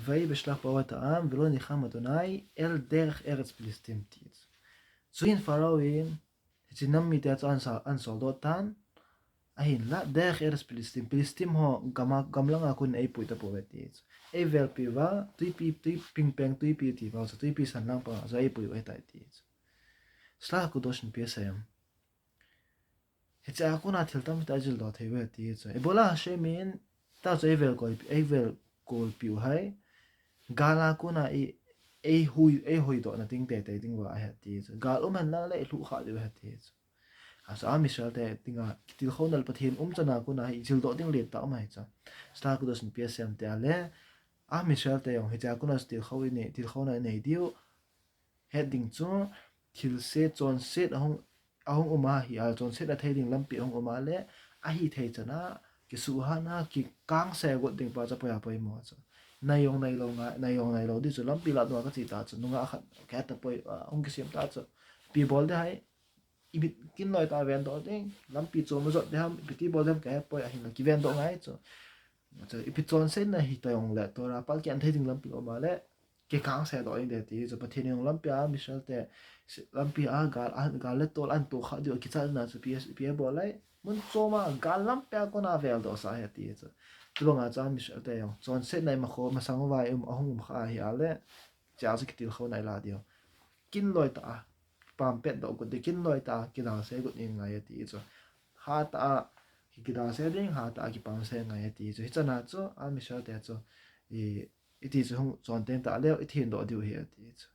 ויהי בשלח פרעה את העם ולא ניחם אדוני אל דרך ארץ פליסטים תיץ. Suin Pharaohin Chinammi te an soldotan ahin la dech eres Filistim ho gamlanga kun ei puita povetis ei vel piva tui pingpeng tui pi ti va so tui pi san lang pa so ei pui eta tis sla ku doshin psem hetsa ku na thiltam ta jil do thei ve ti so e bola shemin ta so ei vel kol piu hai gala ku na ei hui do na ting te ting wa ha ti so gal man la le lu kha le ha ti so as Israel te tinga til khonal pathin chana ku na hi jil do ding le ta mai cha sta ku dos psm te ale Israel te yong hecha ku na til khawi ne til khona nei diu heading chu til se chon set ahong uma hi al chon set a thading lampi ahong uma le a hi thei chana ki su ha na ki kang se go ding pa cha pa poi mo cha nayong nai lo di chu lampi la do ka chi ta chu nunga khat ka ta poi ong ki sim ta chu pi bol de hai ibit kin loi ta ven do ding lampi chu mo zot de ham pi bol dem ka poi a hin ki ven do ngai chu so ibit chon sen na hi ta yong le to ra pal ki an thading lampi o ma le ke kang se do in de ti chu pathin yong lampi a misal te lampi a gal le tol an to kha di ki cha na chu pi bol lai mun cho ma gal lampi ko na vel do sa he ti chu tulunga cha misal te yong chon sen nai ma kho ma sang wa ahong kha hi ale cha chu ki til kho nai la dio kin loi ta pam pet do ko de kin loi ta ki da se gut in ngai ti chu ha ta ki da se ding ha ta ki pam se ngai ti chu hi chana chu a misal te chu i ti chu chon ten ta le i thin do diu hi ti chu